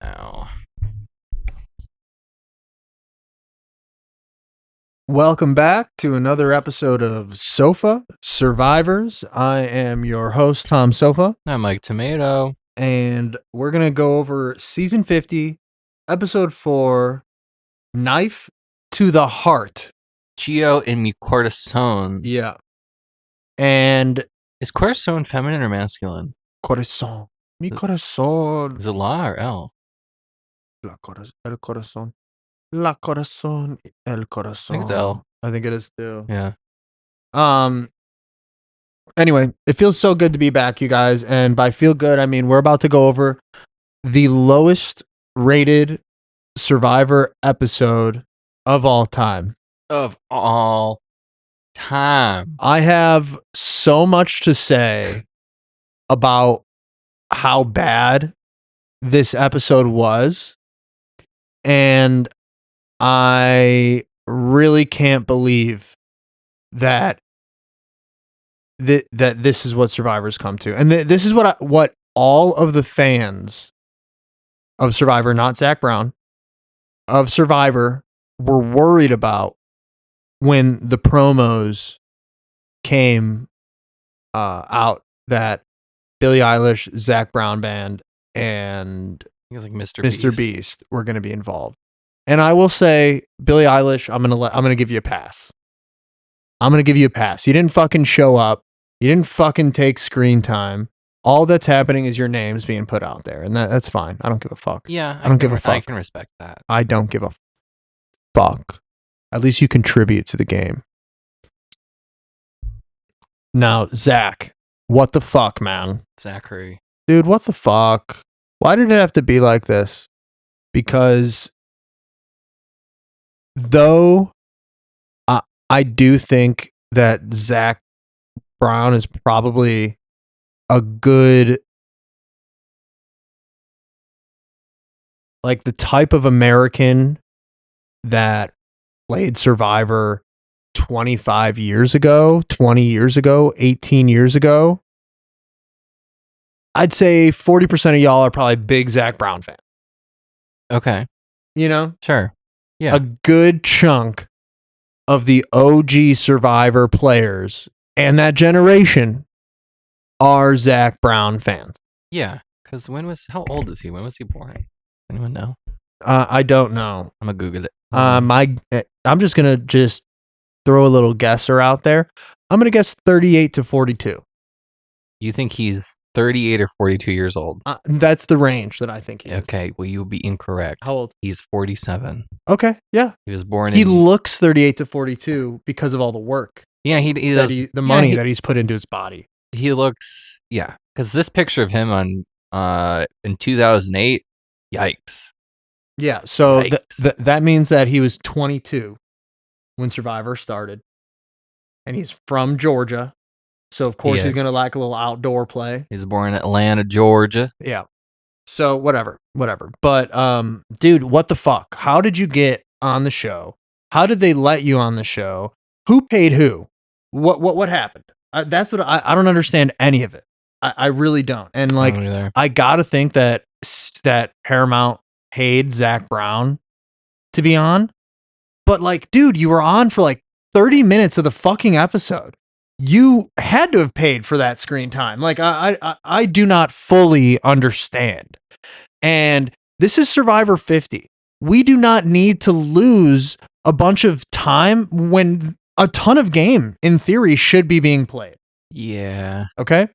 now. Welcome back to another episode of Sofa Survivors. I am your host, Tom Sofa, I'm Mike Tomato. and we're going to go over season 50, episode 4, Knife to the Heart. Gio and mi corazón. Yeah. And Is corazón feminine or masculine? corazón. Mi corazón. Is it la or L? El corazón. La corazón. El corazón. I think it's L. I think it is too. Yeah. Anyway, it feels so good to be back, you guys. And by feel good, I mean we're about to go over the lowest rated Survivor episode of all time. Of all time. I have so much to say about how bad this episode was. And I really can't believe that that this is what Survivor's come to. And this is what all of the fans of Survivor, not Zach Brown, of Survivor were worried about when the promos came out that Billie Eilish, Zach Brown Band, and I think it's like Mr. Beast were going to be involved. And I will say, Billie Eilish, I'm going to give you a pass. I'm going to give you a pass. You didn't fucking show up. You didn't fucking take screen time. All that's happening is your name's being put out there, and that's fine. I don't give a fuck. Yeah. I don't give a fuck. I can respect that. I don't give a fuck. At least you contribute to the game. Now, Zach, what the fuck, man? Zachary. Dude, what the fuck? Why did it have to be like this? Because though I do think that Zach Brown is probably a good, like the type of American that played Survivor 25 years ago, 20 years ago, 18 years ago. I'd say 40% of y'all are probably big Zach Brown fans. Okay. You know? Sure. Yeah. A good chunk of the OG Survivor players and that generation are Zach Brown fans. Yeah. Because how old is he? When was he born? Anyone know? I don't know. I'm going to Google it. I'm just going to throw a little guesser out there. I'm going to guess 38 to 42. You think he's 38 or 42 years old? That's the range that I think he is. Okay. Well, you would be incorrect. How old? He's 47. Okay. Yeah. He was born He looks 38 to 42 because of all the work. Yeah, he does. The money that he's put into his body. He looks, yeah. Because this picture of him in 2008, yikes. Yeah. So Yikes. that means that he was 22 when Survivor started. And he's from Georgia. So, of course, he's going to like a little outdoor play. He's born in Atlanta, Georgia. Yeah. So, whatever. But, dude, what the fuck? How did you get on the show? How did they let you on the show? Who paid who? What happened? That's what I don't understand any of it. I really don't. And, like, I got to think that Paramount paid Zach Brown to be on. But, like, dude, you were on for, like, 30 minutes of the fucking episode. You had to have paid for that screen time. Like, I do not fully understand. And this is Survivor 50. We do not need to lose a bunch of time when a ton of game, in theory, should be being played. Yeah. Okay?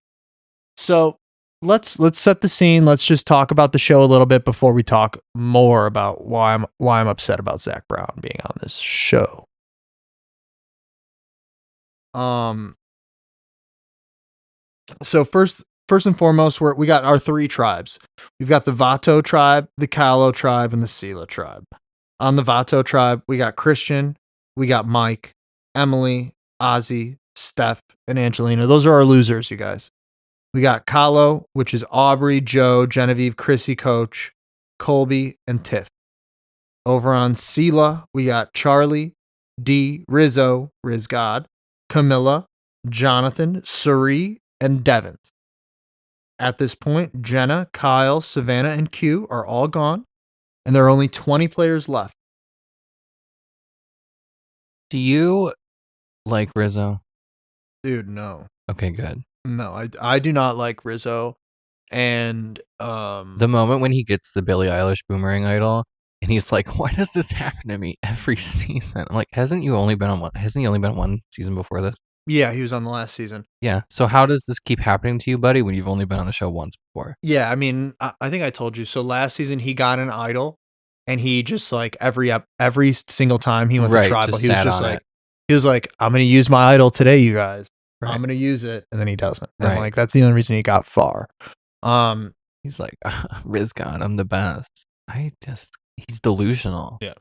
So let's set the scene. Let's just talk about the show a little bit before we talk more about why I'm upset about Zach Brown being on this show. So first and foremost, we got our three tribes. We've got the Vato tribe, the Kalo tribe, and the Sela tribe. On the Vato tribe, we got Christian, we got Mike, Emily, Ozzy, Steph, and Angelina. Those are our losers, you guys. We got Kalo, which is Aubrey, Joe, Genevieve, Chrissy, Coach, Colby, and Tiff. Over on Sela, we got Charlie, D, Rizzo, Riz God, Camilla, Jonathan, Suri, and Devin. at this point, Jenna, Kyle, Savannah, and Q are all gone, and there are only 20 players left. Do you like Rizzo? Dude, no. Okay, good. No, I do not like Rizzo. And The moment when he gets the Billie Eilish Boomerang Idol, and he's like, "Why does this happen to me every season?" I'm like, hasn't he only been on one season before this? yeah, he was on the last season. Yeah. So how does this keep happening to you, buddy, when you've only been on the show once before? Yeah, I mean, I think I told you. So last season he got an idol, and he just like every single time he went to tribal, just he was sat just on like, it. he was like, "I'm gonna use my idol today, you guys. Right. I'm gonna use it," and then he doesn't. And Right. like that's the only reason he got far. He's like, "Rizgon, I'm the best." He's delusional. Yeah.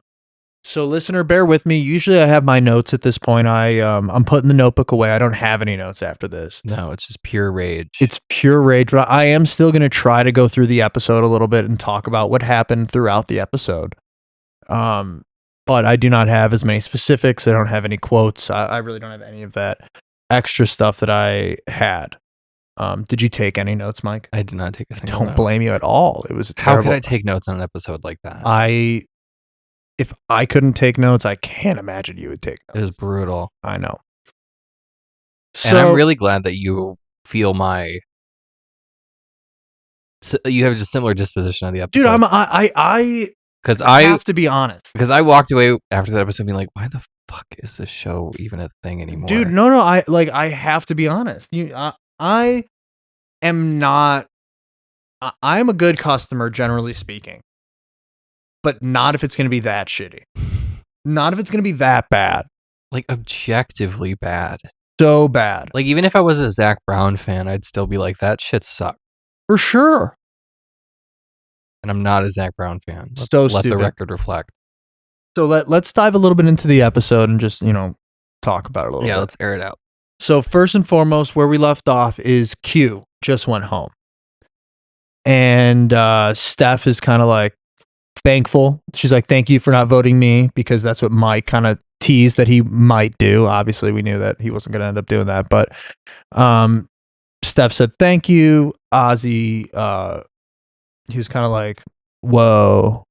So listener, bear with me. Usually I have my notes at this point. I'm putting the notebook away. I don't have any notes after this. No, it's just pure rage. It's pure rage, but I am still going to try to go through the episode a little bit and talk about what happened throughout the episode. But I do not have as many specifics. I don't have any quotes. I really don't have any of that extra stuff that I had. Did you take any notes, Mike? I did not take a single Don't note. blame you at all. It was How terrible. could I take notes on an episode like that? If I couldn't take notes, I can't imagine you would take notes. It was brutal. I know. And I'm really glad that you feel you have a similar disposition of the episode. Dude, I because I have to be honest. Because I walked away after that episode being like, why the fuck is this show even a thing anymore? Dude, no, I have to be honest. I am not. I'm a good customer, generally speaking, but not if it's going to be that shitty. Not if it's going to be that bad. Like objectively bad. So bad. Like even if I was a Zach Brown fan, I'd still be like, that shit sucked. For sure. And I'm not a Zach Brown fan. Let the record reflect. So let's dive a little bit into the episode and just, talk about it a little bit. Yeah, let's air it out. So first and foremost, where we left off is Q just went home. And Steph is kind of like thankful. She's like, thank you for not voting me, because that's what Mike kind of teased that he might do. Obviously, we knew that he wasn't going to end up doing that. But Steph said, thank you. Ozzy, he was kind of like, whoa,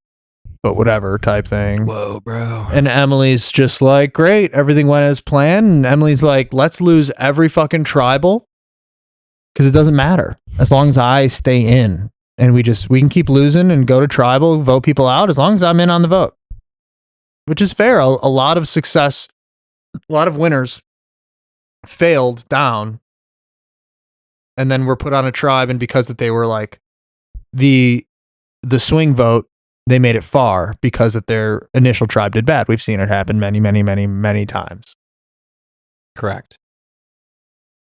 but whatever type thing. Whoa, bro. And Emily's just like, great, everything went as planned. And Emily's like, let's lose every fucking tribal, because it doesn't matter as long as I stay in, and we can keep losing and go to tribal, vote people out as long as I'm in on the vote, which is fair. A lot of success, a lot of winners failed down, and then were put on a tribe, and because that they were like the swing vote, they made it far because that their initial tribe did bad. We've seen it happen many, many, many, many times. Correct.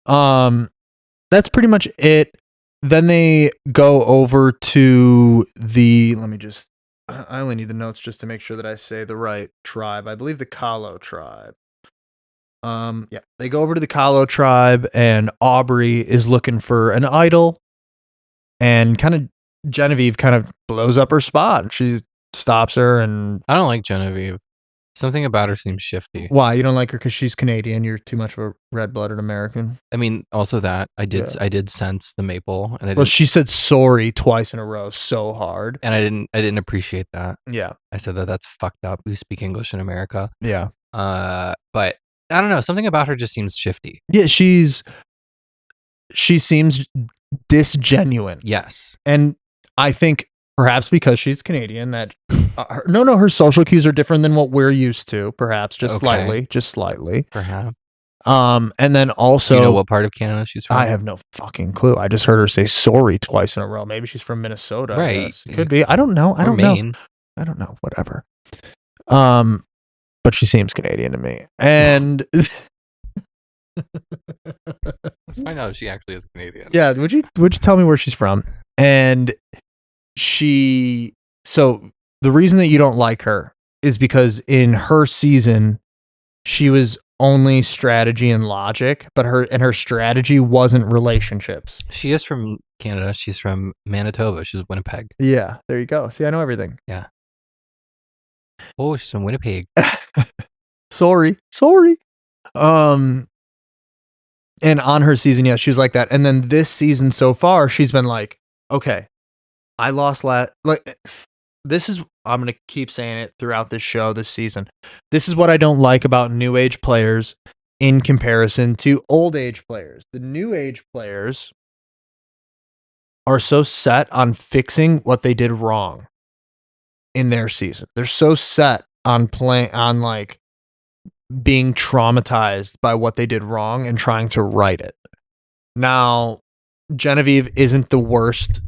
That's pretty much it. Then they go over to I only need the notes just to make sure that I say the right tribe. I believe the Kahlo tribe. Yeah, they go over to the Kahlo tribe, and Aubrey is looking for an idol, and Genevieve kind of blows up her spot. She stops her, and I don't like Genevieve. Something about her seems shifty. Why? You don't like her because she's Canadian? You're too much of a red-blooded American. I mean, also that I did sense the maple, and she said sorry twice in a row so hard, and I didn't appreciate that. Yeah, I said that's fucked up. We speak English in America. Yeah. But I don't know. Something about her just seems shifty. Yeah, she seems disgenuine. Yes, and I think perhaps because she's Canadian, that her social cues are different than what we're used to. Perhaps just slightly. Perhaps. And then also, do you know what part of Canada she's from? I have no fucking clue. I just heard her say sorry twice in a row. Maybe she's from Minnesota. Right? Could be. I don't know. I don't know. I don't know. Whatever. But she seems Canadian to me. And let's find out if she actually is Canadian. Yeah. Would you tell me where she's from? And so the reason that you don't like her is because in her season, she was only strategy and logic, but her strategy wasn't relationships. She is from Canada. She's from Manitoba. She's Winnipeg. Yeah, there you go. See, I know everything. Yeah. Oh, she's from Winnipeg. Sorry. And on her season, yeah, she was like that. And then this season so far, she's been like, okay, I lost this is, I'm going to keep saying it throughout this show, this season. This is what I don't like about new age players in comparison to old age players. The new age players are so set on fixing what they did wrong in their season. They're so set on like being traumatized by what they did wrong and trying to right it. Now, Genevieve isn't the worst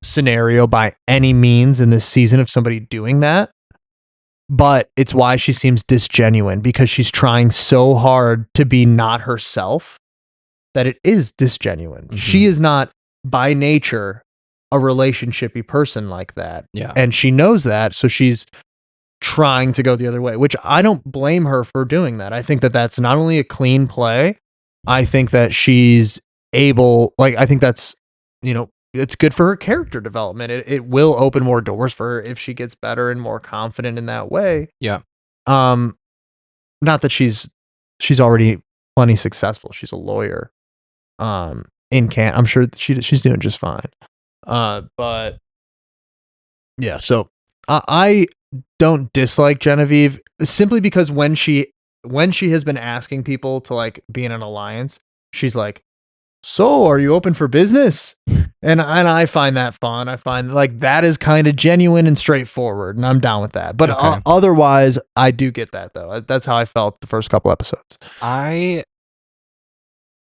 scenario by any means in this season of somebody doing that, but it's why she seems disgenuine, because she's trying so hard to be not herself that it is disgenuine. Mhm. She is not by nature a relationshipy person like that. Yeah. And she knows that, so she's trying to go the other way, which I don't blame her for doing that. I think that that's not only a clean play, I think that she's able, like, I think that's, you know, it's good for her character development. It will open more doors for her if she gets better and more confident in that way. Yeah. Not that she's already plenty successful. She's a lawyer. In Canada, I'm sure she's doing just fine. But yeah, so I don't dislike Genevieve simply because when she has been asking people to like be in an alliance, she's like, "So, are you open for business?" And I find that fun. I find like that is kind of genuine and straightforward, and I'm down with that. But Okay. otherwise, I do get that though. That's how I felt the first couple episodes. I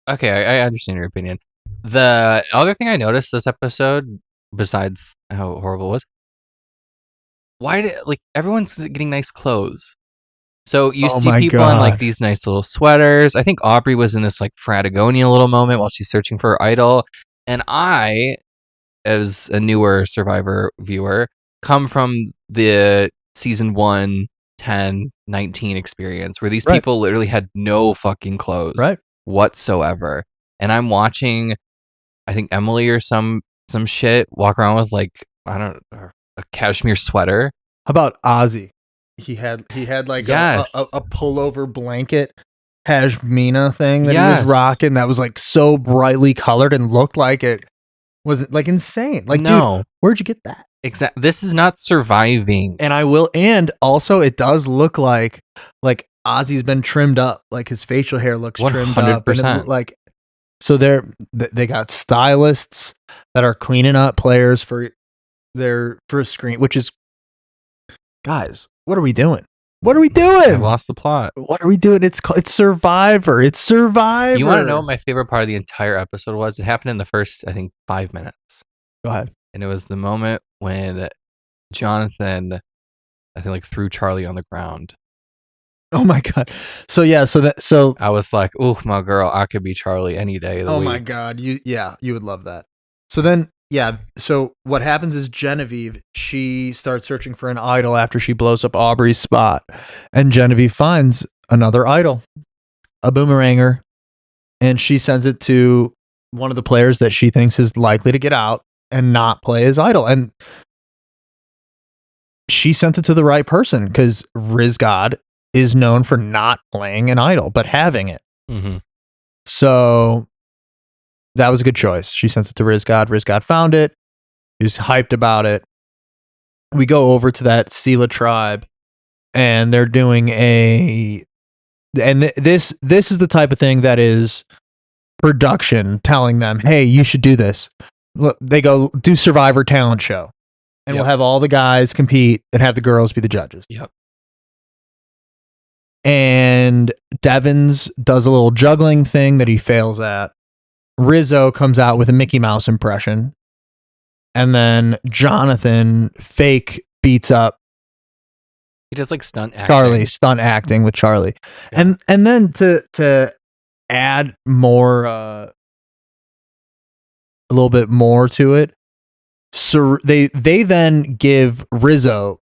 understand your opinion. The other thing I noticed this episode, besides how horrible it was, why did like everyone's getting nice clothes? So you Oh see my people in like God. these nice little sweaters. I think Aubrey was in this like Fratagonia little moment while she's searching for her idol. And I, as a newer Survivor viewer, come from the season 1, 10, 19 experience where these Right. people literally had no fucking clothes Right. whatsoever. And I'm watching, I think Emily or some shit walk around with like, I don't know, a cashmere sweater. How about Ozzy? He had like Yes. a pullover blanket pashmina thing that he Yes. was rocking that was like so brightly colored and looked like it was like insane. Like, No. dude, where'd you get that? Exactly. This is not surviving. And also it does look like Ozzy's been trimmed up. Like his facial hair looks trimmed up. And 100%. like, so they got stylists that are cleaning up players for a screen, which is, guys, what are we doing? What are we doing? I've lost the plot. What are we doing? It's Survivor. It's Survivor. You want to know what my favorite part of the entire episode was? It happened in the first, I think, 5 minutes. Go ahead. And it was the moment when Jonathan, I think, like threw Charlie on the ground. Oh my God. So yeah, so I was like, "Ooh, my girl, I could be Charlie any day of the oh week." my God. You would love that. So then, yeah, so what happens is Genevieve, she starts searching for an idol after she blows up Aubrey's spot. And Genevieve finds another idol, a boomeranger, and she sends it to one of the players that she thinks is likely to get out and not play as idol. And she sent it to the right person because Rizgod is known for not playing an idol, but having it. Mhm. So that was a good choice. She sent it to Rizgod. Rizgod found it. He was hyped about it. We go over to that Sela tribe, and they're doing this is the type of thing that is production telling them, hey, you should do this. Look, they go do Survivor talent show, and Yep. we'll have all the guys compete and have the girls be the judges. Yep. And Devins does a little juggling thing that he fails at. Rizzo comes out with a Mickey Mouse impression. And then Jonathan fake beats up He does like stunt acting. Charlie, stunt acting with Charlie. Yeah. And then to add more a little bit more to it, so they then give Rizzo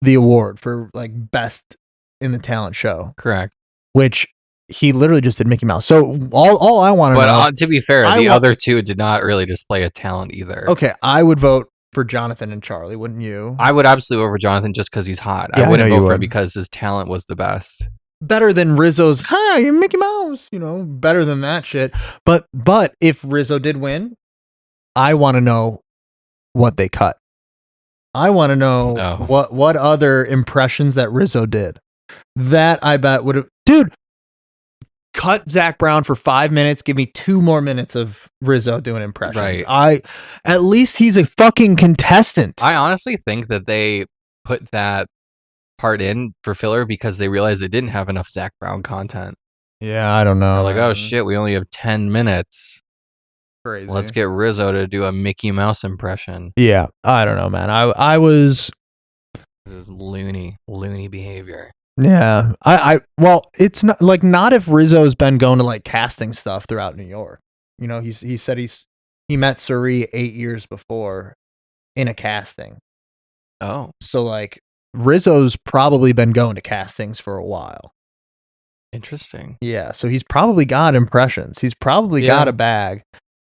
the award for like best in the talent show, Correct. which he literally just did Mickey Mouse. So all I want to But know, to be fair, I the wa- other two did not really display a talent either. okay, I would vote for Jonathan and Charlie, wouldn't you? I would absolutely vote for Jonathan just because he's hot. Yeah, I I wouldn't know vote you for him would. because his talent was the best. better than Rizzo's, hi, Mickey Mouse, better than that shit. But if Rizzo did win, I want to know what they cut. I want to know No. what other impressions that Rizzo did. That I bet would have, dude. Cut Zach Brown for 5 minutes. Give me 2 more minutes of Rizzo doing impressions. Right. At least he's a fucking contestant. I honestly think that they put that part in for filler because they realized they didn't have enough Zach Brown content. Yeah, I don't know. They're like, oh shit, we only have 10 minutes. Crazy. Let's get Rizzo to do a Mickey Mouse impression. Yeah, I don't know, man. I was. This is loony behavior. Yeah, well, it's not if Rizzo's been going to like casting stuff throughout New York. He said he met Suri 8 years before in a casting. Oh, so like Rizzo's probably been going to castings for a while. Interesting. Yeah, so he's probably got impressions. He's probably got a bag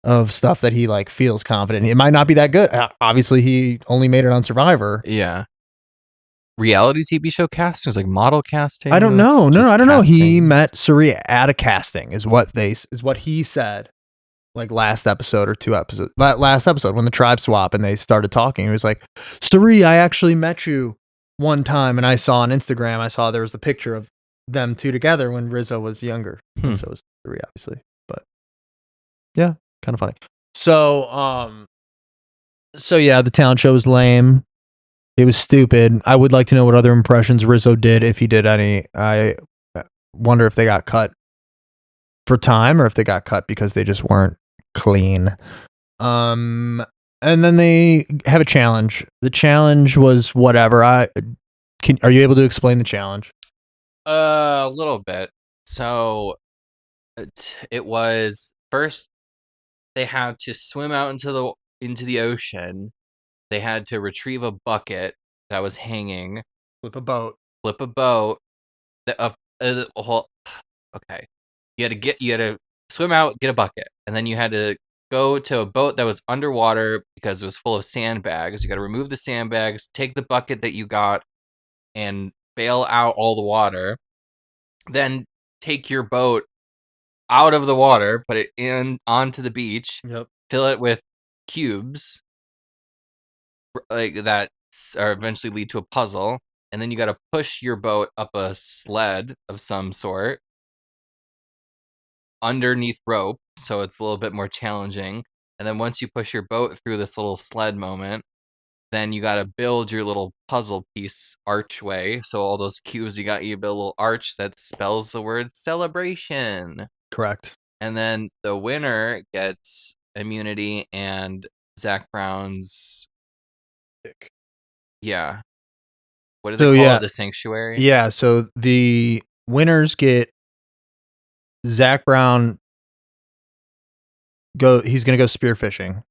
of stuff that he like feels confident. It might not be that good. Obviously, he only made it on Survivor. Yeah. Reality TV show castings, like model casting. I don't know. No, I don't know. He met Suri at a casting, is what he said. Like last episode or 2 episodes. Last episode when the tribe swap and they started talking, he was like, "Suri, I actually met you one time, and I saw on Instagram. I saw there was a picture of them 2 together when Rizzo was younger. So it was Suri, obviously, but yeah, kind of funny. So yeah, the talent show was lame. It was stupid. I would like to know what other impressions Rizzo did, if he did any. I wonder if they got cut for time or if they got cut because they just weren't clean. And then they have a challenge. The challenge was whatever. Are you able to explain the challenge? A little bit. So it was first they had to swim out into the ocean. They had to retrieve a bucket that was hanging. Flip a boat. Okay. You had to swim out, get a bucket, and then you had to go to a boat that was underwater because it was full of sandbags. You got to remove the sandbags, take the bucket that you got, and bail out all the water. Then take your boat out of the water, put it onto the beach, fill it with cubes, like that are eventually lead to a puzzle, and then you got to push your boat up a sled of some sort underneath rope, so it's a little bit more challenging. And then once you push your boat through this little sled moment, then you got to build your little puzzle piece archway. So all those cubes you build a little arch that spells the word celebration. Correct. And then the winner gets immunity and Zach Brown's dick. Yeah. What do they call it? The sanctuary? Yeah, so the winners get Zach Brown he's going to go spearfishing.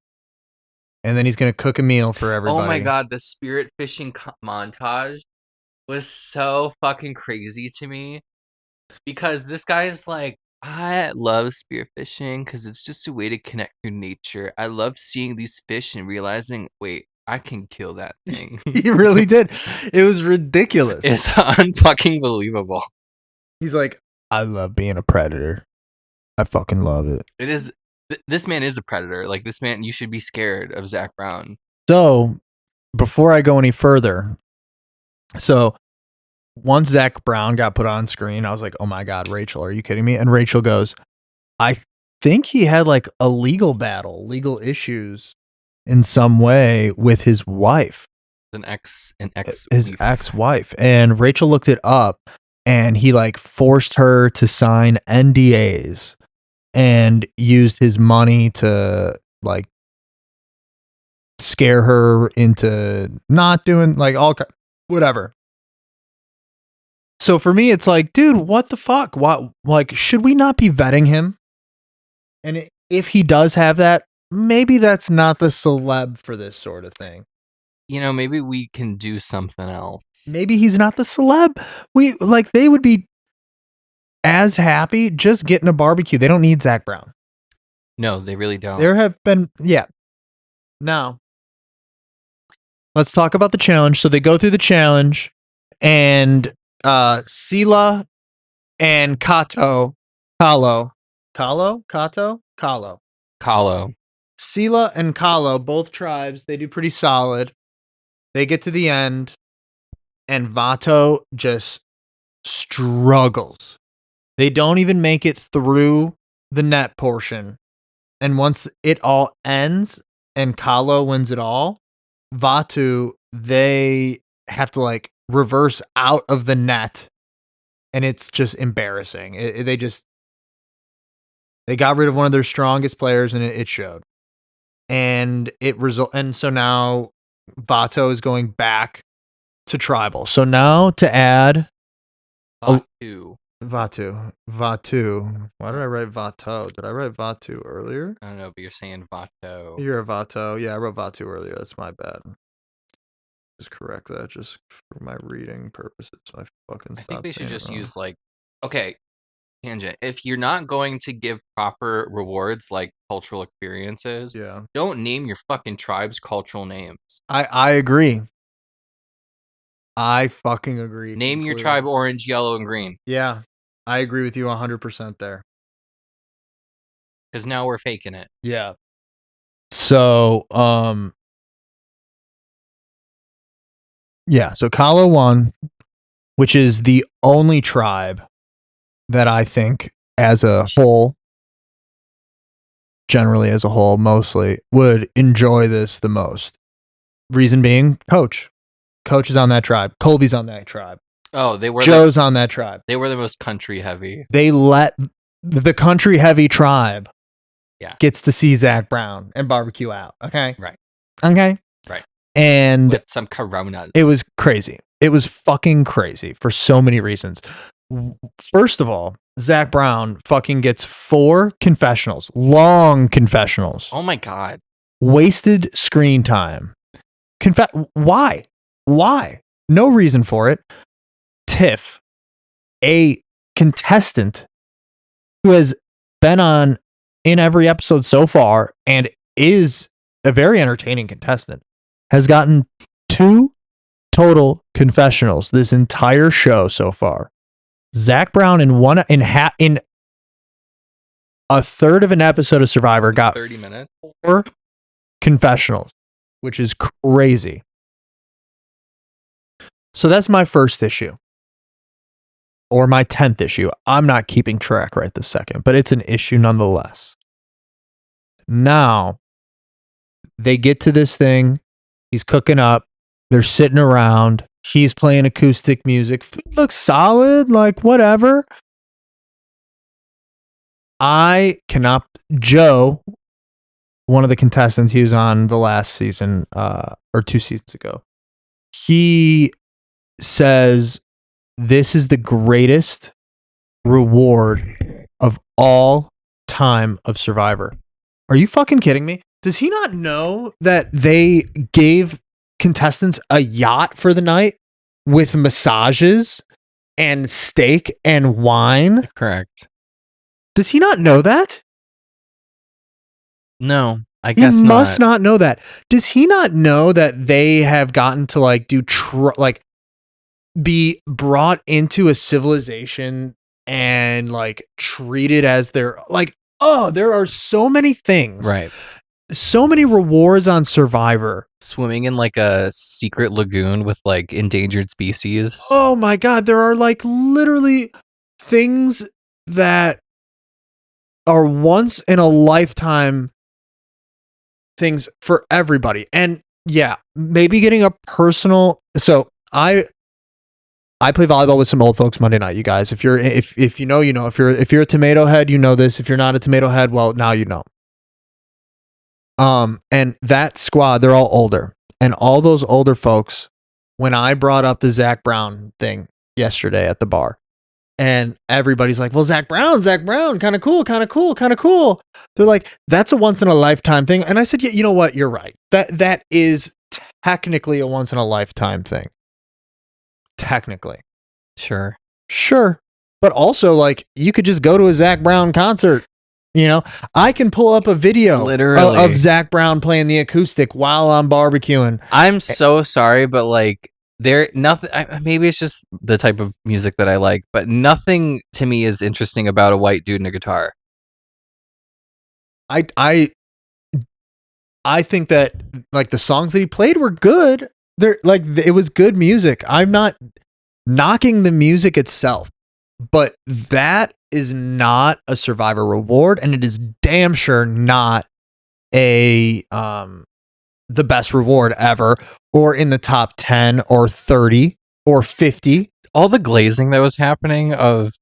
And then he's going to cook a meal for everybody. Oh my god, the spirit fishing montage was so fucking crazy to me. Because this guy is like, I love spearfishing because it's just a way to connect through nature. I love seeing these fish and realizing, wait, I can kill that thing. He really did. It was ridiculous. It's unfucking believable. He's like, I love being a predator. I fucking love it. It is. This man is a predator. Like, this man, you should be scared of Zach Brown. So, before I go any further, once Zach Brown got put on screen, I was like, oh my God, Rachel, are you kidding me? And Rachel goes, I think he had like a legal issues in some way with his wife. His ex-wife. And Rachel looked it up and he like forced her to sign NDAs and used his money to like scare her into not doing like whatever. So for me, it's like, dude, what the fuck? What, like, should we not be vetting him? And if he does have that, maybe that's not the celeb for this sort of thing. You know, maybe we can do something else. Maybe he's not the celeb. They would be as happy just getting a barbecue. They don't need Zach Brown. No, they really don't. There have been, Now, let's talk about the challenge. So they go through the challenge and Sela and Kato, Kalo. Kahlo. Sela and Kalo, both tribes, they do pretty solid. They get to the end, and Vato just struggles. They don't even make it through the net portion. And once it all ends and Kalo wins it all, Vatu, they have to like reverse out of the net. And it's just embarrassing. They got rid of one of their strongest players, and it showed. And so now Vato is going back to tribal. So now to add Vatu. Vatu. Why did I write Vato? Did I write Vatu earlier? I don't know, but you're saying Vato. You're a Vato. Yeah, I wrote Vatu earlier. That's my bad. Just correct that just for my reading purposes. I think they should just use like, okay, tangent. If you're not going to give proper rewards like cultural experiences, don't name your fucking tribe's cultural names. I agree. I fucking agree. Name your tribe orange, yellow, and green. Yeah, I agree with you 100% there. Because now we're faking it. Yeah. So, yeah, so Kalo won, which is the only tribe that I think as a whole, generally as a whole, mostly, would enjoy this the most. Reason being, Coach. Coach is on that tribe. Colby's on that tribe. Oh, they were. Joe's on that tribe. They were the most country heavy. They let the country heavy tribe gets to see Zach Brown and barbecue out. Okay. Right. Okay. Right. And with some Coronas. It was crazy. It was fucking crazy for so many reasons. First of all, Zach Brown fucking gets 4 confessionals, long confessionals. Oh my God. Wasted screen time. Why? Why? No reason for it. Tiff, a contestant who has been on in every episode so far and is a very entertaining contestant, has gotten 2 total confessionals this entire show so far. Zach Brown in a third of an episode of Survivor got 30 minutes. 4 confessionals, which is crazy. So that's my first issue. Or my 10th issue. I'm not keeping track right this second, but it's an issue nonetheless. Now, they get to this thing. He's cooking up. They're sitting around. He's playing acoustic music. Food looks solid, like whatever. Joe, one of the contestants, he was on the last season, or 2 seasons ago. He says, this is the greatest reward of all time of Survivor. Are you fucking kidding me? Does he not know that they gave contestants a yacht for the night with massages and steak and wine? Correct. Does he not know that? No, I guess not. He must not know that. Does he not know that they have gotten to like do be brought into a civilization and like treated as their like, oh, there are so many things. Right. So many rewards on Survivor. Swimming in like a secret lagoon with like endangered species. Oh my God. There are like literally things that are once in a lifetime things for everybody. And yeah, maybe getting a personal. So I play volleyball with some old folks Monday night, you guys. If you know, you know. If you're a tomato head, you know this. If you're not a tomato head, well, now you know. And that squad, they're all older. And all those older folks, when I brought up the Zach Brown thing yesterday at the bar, and everybody's like, well, Zach Brown, kind of cool. They're like, that's a once in a lifetime thing. And I said, yeah, you know what? You're right. That is technically a once in a lifetime thing. Technically. Sure. But also, like, you could just go to a Zach Brown concert. You know, I can pull up a video of Zach Brown playing the acoustic while I'm barbecuing. I'm so sorry, but like, there nothing. Maybe it's just the type of music that I like, but nothing to me is interesting about a white dude and a guitar. I think that like the songs that he played were good. They're like it was good music. I'm not knocking the music itself, but that is not a Survivor reward, and it is damn sure not a the best reward ever, or in the top 10 or 30 or 50. All the glazing that was happening of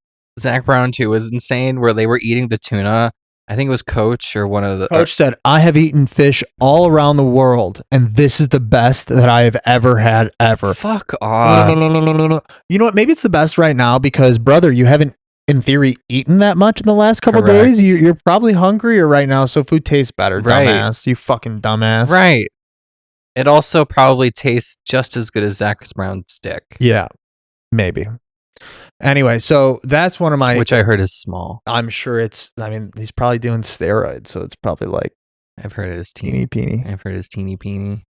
Zach Brown too was insane. Where they were eating the tuna. I think it was Coach or one of the Coach said, "I have eaten fish all around the world, and this is the best that I have ever had ever." Fuck off. No. You know what? Maybe it's the best right now because, brother, you haven't, in theory, eaten that much in the last couple of days. You're probably hungrier right now, so food tastes better. Right. Dumbass. You fucking dumbass. Right. It also probably tastes just as good as Zach Brown's dick. Yeah, maybe. Anyway, so that's one of my... Which I heard is small. I'm sure it's... I mean, he's probably doing steroids, so it's probably like... I've heard it is teeny peeny. I've heard it is teeny peeny.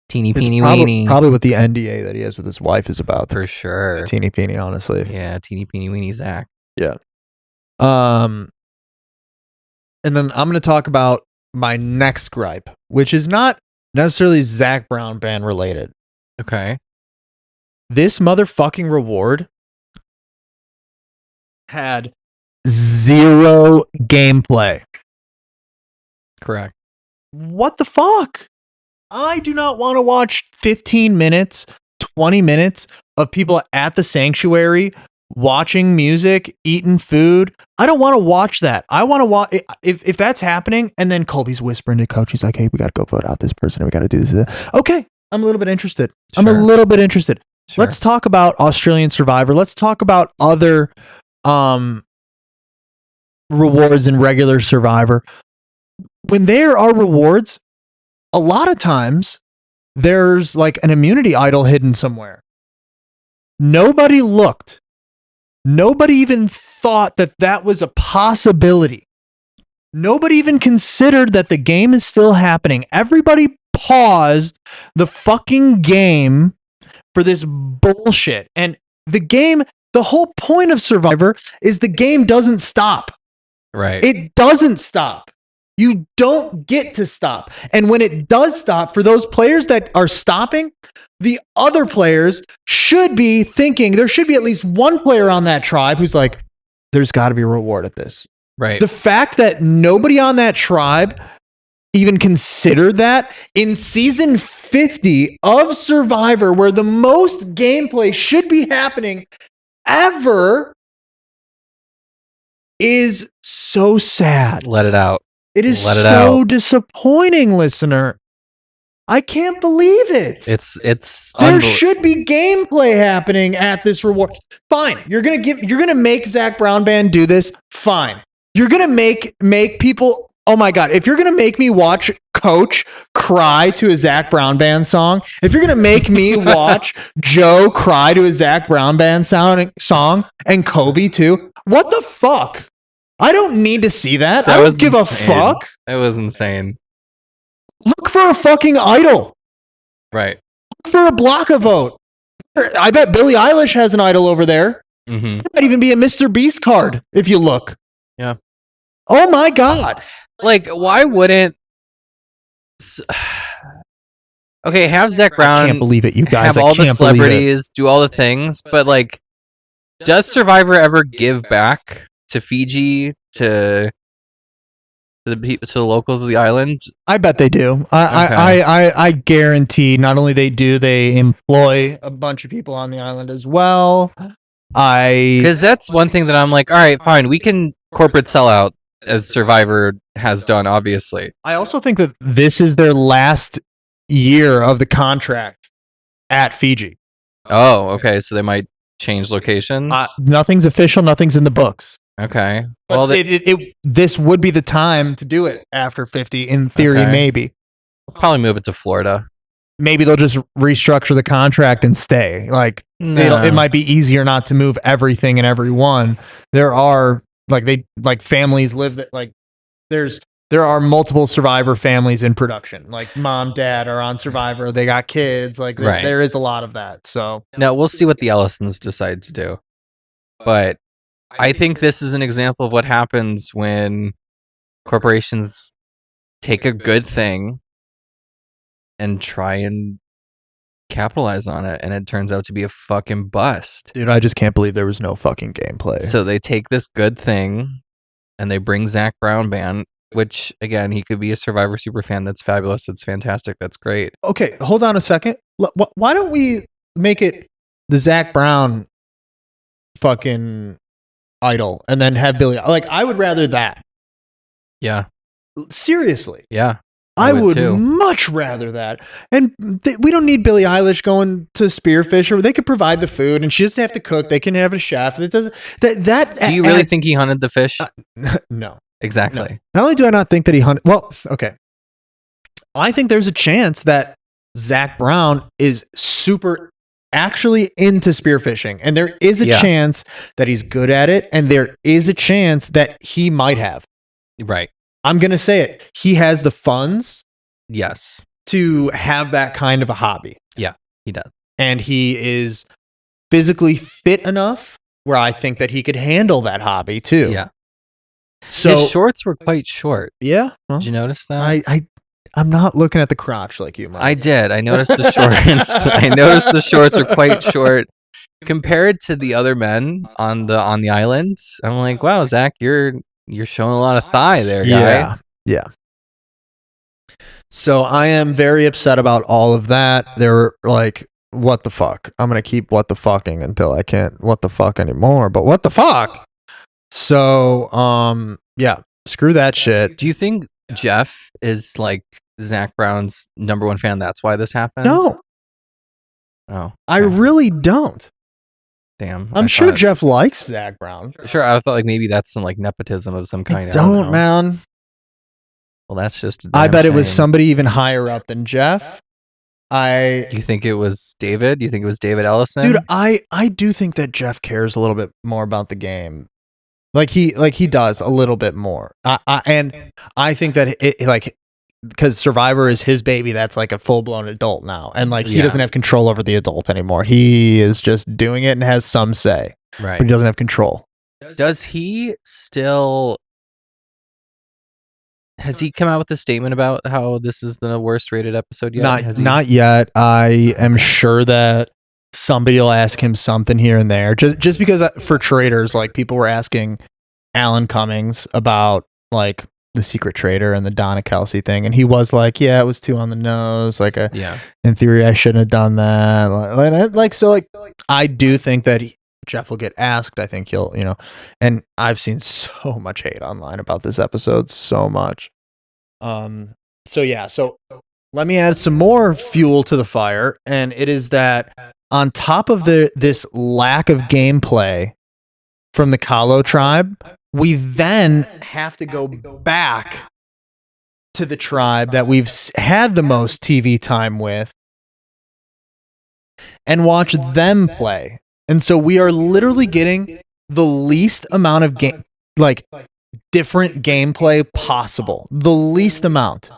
Teeny peeny weeny. Probably what the NDA that he has with his wife is about. For sure. Teeny peeny, honestly. Yeah, teeny peeny weeny Zach. Yeah. And then I'm going to talk about my next gripe, which is not necessarily Zach Brown band related. Okay. This motherfucking reward had 0 gameplay. Correct. What the fuck? I do not want to watch 15 minutes, 20 minutes of people at the sanctuary watching music, eating food. I don't want to watch that. I want to watch if that's happening, and then Colby's whispering to Coach. He's like, "Hey, we got to go vote out this person. And we got to do this." Okay, I'm a little bit interested. Sure. I'm a little bit interested. Sure. Let's talk about Australian Survivor. Let's talk about other rewards in regular Survivor. When there are rewards, a lot of times there's like an immunity idol hidden somewhere. Nobody looked. Nobody even thought that that was a possibility. Nobody even considered that the game is still happening. Everybody paused the fucking game for this bullshit. And the game, the whole point of Survivor is the game doesn't stop. Right. It doesn't stop. You don't get to stop. And when it does stop, for those players that are stopping, the other players should be thinking, there should be at least one player on that tribe who's like, there's got to be a reward at this. Right. The fact that nobody on that tribe even considered that in season 50 of Survivor, where the most gameplay should be happening ever, is so sad. Let it out. It is so disappointing, listener. I can't believe it. There should be gameplay happening at this reward. Fine. You're gonna make Zach Brown Band do this. Fine. You're gonna make people. Oh my God. If you're gonna make me watch Coach cry to a Zach Brown Band song, if you're gonna make me watch Joe cry to a Zach Brown Band song and Kobe too, what the fuck? I don't need to see that. I don't give a fuck. That was insane. Look for a fucking idol. Right. Look for a block a vote. I bet Billie Eilish has an idol over there. Mm-hmm. There might even be a Mr. Beast card if you look. Yeah. Oh my God. Like, why wouldn't... Okay, have Zach Brown... I can't believe it, you guys. Have all the celebrities, do all the things, but like, does Survivor ever give back to Fiji, to the locals of the island? I bet they do. I guarantee not only they do, they employ a bunch of people on the island as well. Because that's one thing that I'm like, all right, fine, we can corporate sellout as Survivor has done, obviously. I also think that this is their last year of the contract at Fiji. Oh, okay, so they might change locations. Nothing's official. Nothing's in the books. Okay. Well, this would be the time to do it after 50. In theory, Okay. maybe. We'll probably move it to Florida. Maybe they'll just restructure the contract and stay. Like it might be easier not to move everything and everyone. There are families live that, like, there's there are multiple Survivor families in production. Like mom, dad are on Survivor. They got kids. Like Right. there is a lot of that. So Now we'll see what the Ellisons decide to do. But I think this is an example of what happens when corporations take a good thing and try and capitalize on it, and it turns out to be a fucking bust. dude, I just can't believe there was no fucking gameplay. So they take this good thing and they bring Zach Brown back, which again, he could be a Survivor super fan. That's fabulous. That's fantastic. That's great. Okay, hold on a second. Why don't we make it the Zach Brown fucking idol and then have Billy? Like, I would rather that. Yeah. Seriously. Yeah. I would too. much rather that. And we don't need Billie Eilish going to Spearfish, or they could provide the food and she doesn't have to cook. They can have a chef. It doesn't, Do you really think he hunted the fish? No. Exactly. Not only do I not think that he hunted, well, okay. I think there's a chance that Zach Brown is super actually into spearfishing, and there is a chance that he's good at it, and there is a chance that he might have. Right. I'm going to say it. He has the funds. Yes. To have that kind of a hobby. Yeah, he does. And he is physically fit enough where I think that he could handle that hobby too. Yeah. So his shorts were quite short. Yeah. Did you notice that? I'm not looking at the crotch like you, Mike. I did. I noticed the shorts. I noticed the shorts were quite short compared to the other men on the island. I'm like, wow, Zach, you're showing a lot of thigh there, guy. Yeah. Yeah. So I am very upset about all of that. They're like, what the fuck? I'm going to keep what the fucking until I can't what the fuck anymore. But what the fuck? So, yeah, screw that shit. Do you think Jeff is like Zach Brown's number one fan? That's why this happened? No. Oh. I really don't. Damn. I'm sure Jeff likes Zach Brown. Sure. I thought like maybe that's some like nepotism of some kind. I don't, man. Well, that's just. I bet it was somebody even higher up than Jeff. You think it was David? You think it was David Ellison? Dude, I do think that Jeff cares a little bit more about the game. Like he does a little bit more. And I think that it like, because Survivor is his baby, that's like a full-blown adult now, and like he doesn't have control over the adult anymore. He is just doing it and has some say, right? But he doesn't have control. Does he still? Has he come out with a statement about how this is the worst rated episode yet? Not yet. I am sure that somebody will ask him something here and there. Just because for traders, like people were asking Alan Cummings about like the Secret Trader and the Donna Kelsey thing, and he was like, "Yeah, it was too on the nose. Like, in theory, I shouldn't have done that." So I do think that Jeff will get asked. I think he'll, and I've seen so much hate online about this episode, so much. So let me add some more fuel to the fire, and it is that on top of this lack of gameplay from the Kahlo tribe, we then have to go back to the tribe that we've had the most TV time with and watch them play. And so we are literally getting the least amount of different gameplay possible. The least amount.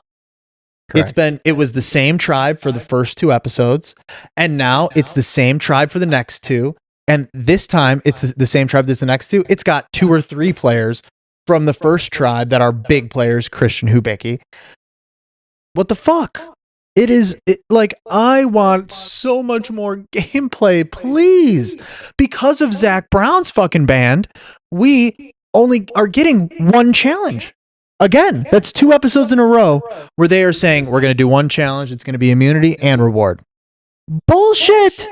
Correct. It was the same tribe for the first 2 episodes, and now it's the same tribe for the next 2. And this time, it's the same tribe that's the next 2. It's got 2 or 3 players from the first tribe that are big players, Christian Hubicki. What the fuck? I want so much more gameplay, please. Because of Zach Brown's fucking band, we only are getting 1 challenge. Again, that's 2 episodes in a row where they are saying, we're going to do 1 challenge. It's going to be immunity and reward. Bullshit.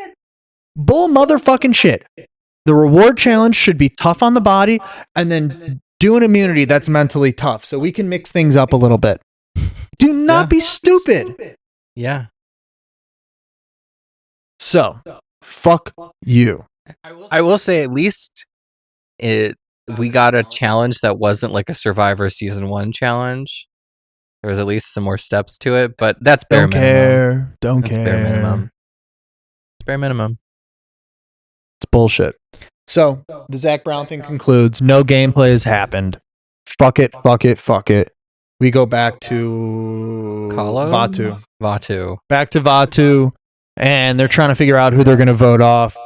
Bull motherfucking shit. The reward challenge should be tough on the body, and then do an immunity that's mentally tough, so we can mix things up a little bit. Do not be stupid. Yeah. So, fuck you. I will say at least we got a challenge that wasn't like a Survivor Season 1 challenge. There was at least some more steps to it, but that's bare minimum. Don't care. Bare minimum. It's bare minimum. It's bullshit. So, the Zach Brown thing concludes. No gameplay has happened. Fuck it. We go back to Kahlo? Vatu. Vatu. Back to Vatu, and they're trying to figure out who they're going to vote off.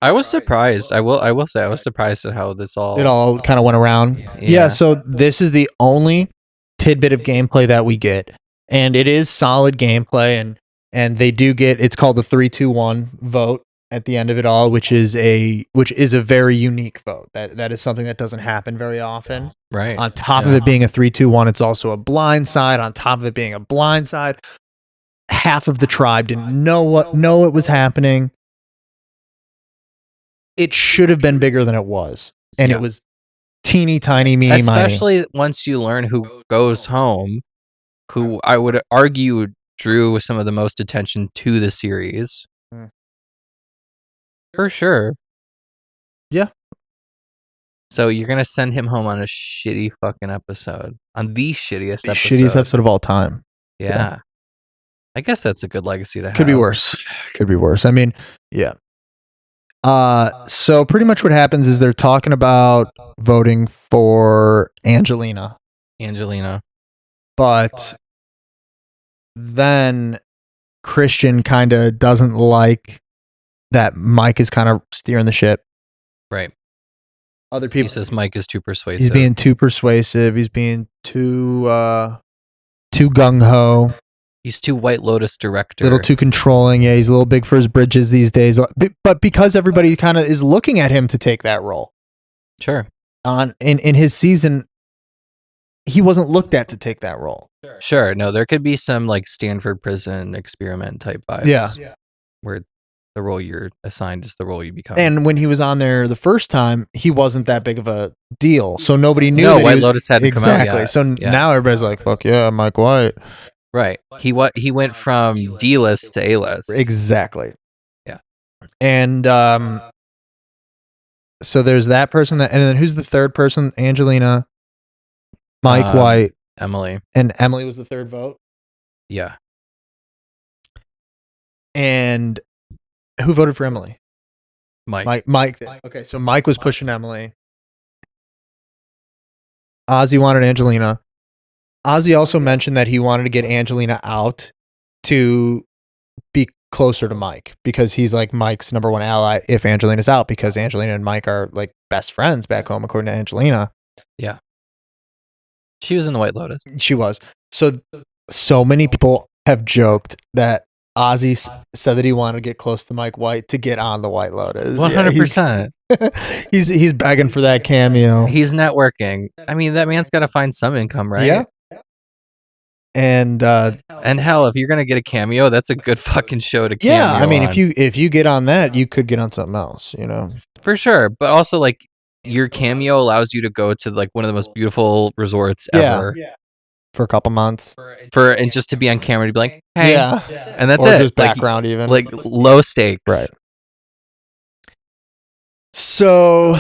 I was surprised. I will say I was surprised at how this all. It all kind of went around. Yeah, so this is the only tidbit of gameplay that we get, and it is solid gameplay, and they do get, it's called the 3-2-1 vote at the end of it all, which is a very unique vote. That is something that doesn't happen very often. Right. On top of it being a 3-2-1, it's also a blind side. On top of it being a blind side, half of the tribe didn't know it was happening. It should have been bigger than it was, and it was teeny tiny, meeny, especially once you learn who goes home, who I would argue drew some of the most attention to the series. For sure. Yeah. So you're gonna send him home on a shitty fucking episode, on the shittiest episode. Shittiest episode of all time. Yeah. I guess that's a good legacy to have. Could be worse. Could be worse. I mean, yeah. So pretty much what happens is they're talking about voting for Angelina. But then Christian kind of doesn't like that Mike is kind of steering the ship. Right. Other people. He says Mike is too persuasive. He's being too persuasive. He's being too gung-ho. He's too White Lotus director. A little too controlling. Yeah, he's a little big for his britches these days. But because everybody kind of is looking at him to take that role. Sure. In his season, he wasn't looked at to take that role. Sure. No, there could be some like Stanford prison experiment type vibes. Yeah. Where the role you're assigned is the role you become. And when he was on there the first time, he wasn't that big of a deal. So nobody knew that White Lotus hadn't come out yet. So now everybody's like, fuck yeah, Mike White. Right. He went from D-list to A-list. Exactly. Yeah. And so there's that person and then who's the third person? Angelina, Mike White, Emily. And Emily was the third vote? Yeah. And who voted for Emily? Mike. Okay, so Mike was pushing Emily. Ozzy wanted Angelina. Ozzy also mentioned that he wanted to get Angelina out to be closer to Mike because he's like Mike's number one ally if Angelina's out, because Angelina and Mike are like best friends back home, according to Angelina. Yeah. She was in the White Lotus. She was. So many people have joked that Ozzy said that he wanted to get close to Mike White to get on the White Lotus. 100%. He's begging for that cameo. He's networking. I mean, that man's got to find some income, right? Yeah. And hell, if you're gonna get a cameo, that's a good fucking show to cameo. Yeah, I mean, on. if you get on that, you could get on something else, you know. For sure, but also like your cameo allows you to go to like one of the most beautiful resorts ever. Yeah. For a couple months. And just to be on camera to be like, hey, yeah, and that's or it. Just background, even like low stakes, right? So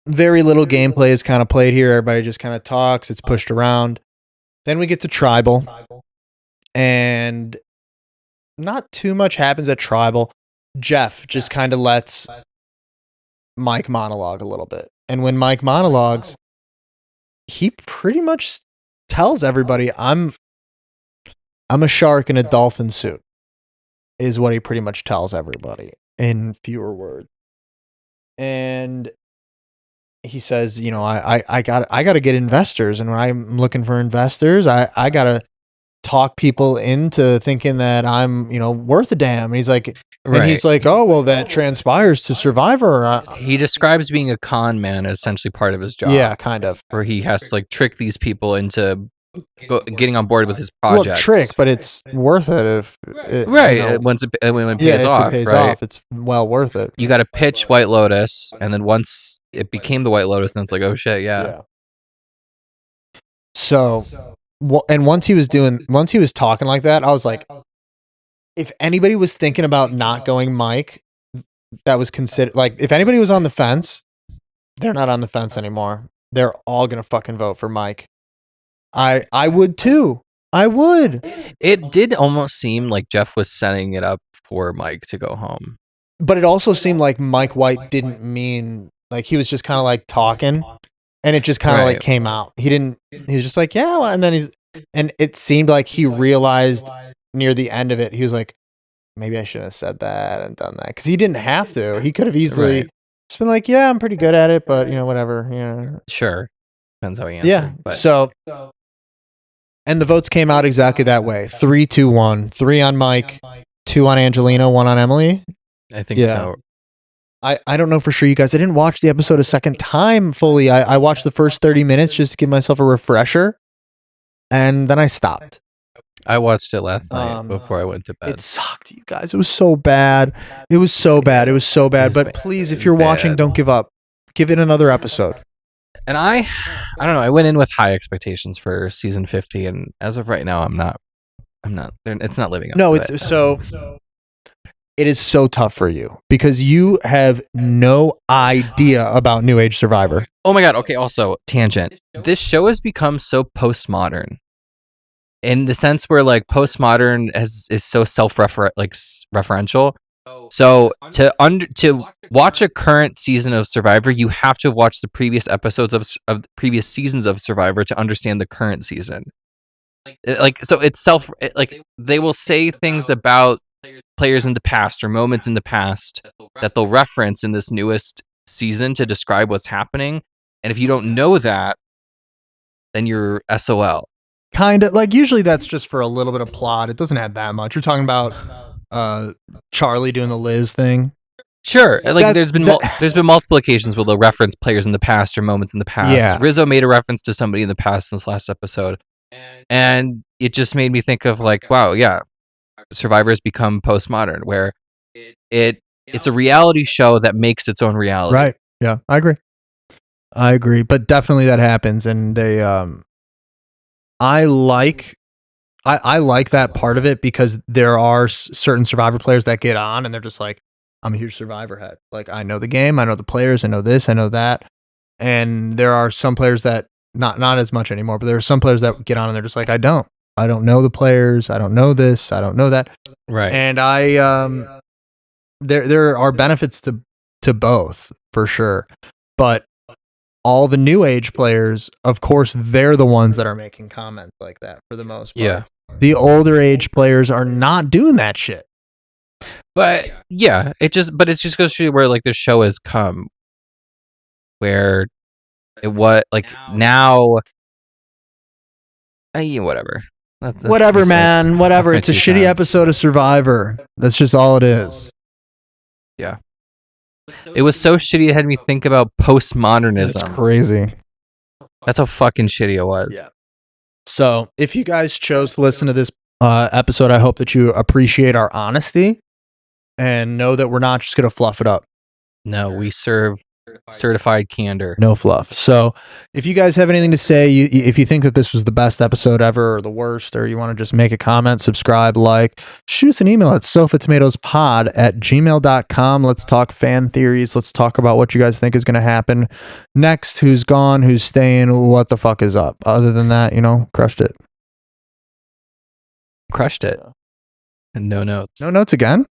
very little gameplay is kind of played here. Everybody just kind of talks. It's pushed around. Then we get to Tribal, and not too much happens at Tribal. Jeff just kind of lets Mike monologue a little bit. And when Mike monologues, he pretty much tells everybody, I'm a shark in a dolphin suit, is what he pretty much tells everybody in fewer words. And he says, you know, I got to get investors, and when I'm looking for investors, I got to talk people into thinking that I'm, you know, worth a damn. And he's like, right. And he's like, oh, well, that transpires to Survivor. He describes being a con man as essentially part of his job. Yeah, kind of. Where he has to like trick these people into getting on board with his project. Well, trick, but it's worth it if it, right. You know, when it pays off, it pays right? off, it's well worth it. You got to pitch White Lotus, and then once it became the White Lotus, and it's like, oh shit, yeah. So, and once he was talking like that, I was like, if anybody was thinking about not going Mike, that was considered, like, if anybody was on the fence, they're not on the fence anymore. They're all gonna fucking vote for Mike. I would too. I would. It did almost seem like Jeff was setting it up for Mike to go home. But it also seemed like Mike White didn't mean, like, he was just kind of like talking. and it just kind of like Right. came out. He's just like, yeah, well, and then and it seemed like he realized near the end of it, he was like, maybe I shouldn't have said that and done that, because he didn't have to. He could have easily Right. just been like, yeah, I'm pretty good at it, but whatever. Yeah. Sure. Depends how he answered. Yeah. But So, and the votes came out exactly that way: 3-2-1, 3 on Mike, 2 on Angelina, 1 on Emily. I think Yeah. so. I don't know for sure, you guys. I didn't watch the episode a second time fully. I watched the first 30 minutes just to give myself a refresher, and then I stopped. I watched it last night before I went to bed. It sucked, you guys. It was so bad. It was so bad. It was so bad. But please, if you're watching, don't give up. Give it another episode. And I don't know. I went in with high expectations for season 50, and as of right now, I'm not. It's not living up. No, to it's it. so. It is so tough for you because you have no idea about New Age Survivor. Oh my god. Okay. Also, tangent. This show has become so postmodern, in the sense where like postmodern is so referential. So to watch a current season of Survivor, you have to have watched the previous episodes of previous seasons of Survivor to understand the current season. So it's they will say things about players in the past or moments in the past that they'll reference in this newest season to describe what's happening. And if you don't know that, then you're SOL. Kind of like, usually that's just for a little bit of plot. It doesn't add that much. You're talking about Charlie doing the Liz thing. Sure, like there's been multiple occasions where they'll reference players in the past or moments in the past. Yeah. Rizzo made a reference to somebody in the past in this last episode, and it just made me think of like, wow, yeah, Survivor has become postmodern, where it's a reality show that makes its own reality. Right. Yeah, I agree. But definitely that happens, and they I like that part of it, because there are certain Survivor players that get on and they're just like, I'm a huge Survivor head. Like, I know the game, I know the players, I know this, I know that. And there are some players that not as much anymore, but there are some players that get on and they're just like, I don't know the players, I don't know this, I don't know that. Right. And there are benefits to both for sure. But all the New Age players, of course, they're the ones that are making comments like that for the most part. Yeah. The older age players are not doing that shit. But yeah, it just goes to show where like the show has come, where now, whatever. Whatever, man. Whatever. It's a shitty cents. episode of Survivor. That's just all it is. Yeah. It was so shitty it had me think about postmodernism. It's crazy. That's how fucking shitty it was. Yeah. So, if you guys chose to listen to this episode, I hope that you appreciate our honesty and know that we're not just going to fluff it up. No, we serve certified candor. No fluff. So, if you guys have anything to say, if you think that this was the best episode ever or the worst, or you want to just make a comment, subscribe, like, shoot us an email at sofatomatoespod@gmail.com. Let's talk fan theories. Let's talk about what you guys think is going to happen next. Who's gone? Who's staying? What the fuck is up? Other than that, crushed it. Crushed it. And no notes. No notes again?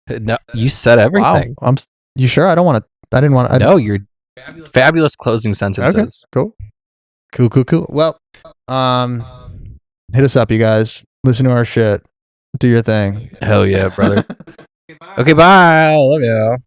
No, you said everything. Wow. You sure? I didn't want to. No, you're fabulous closing sentences. Okay, cool. Well, hit us up, you guys. Listen to our shit. Do your thing. Hell yeah, brother. Okay, bye. Love you.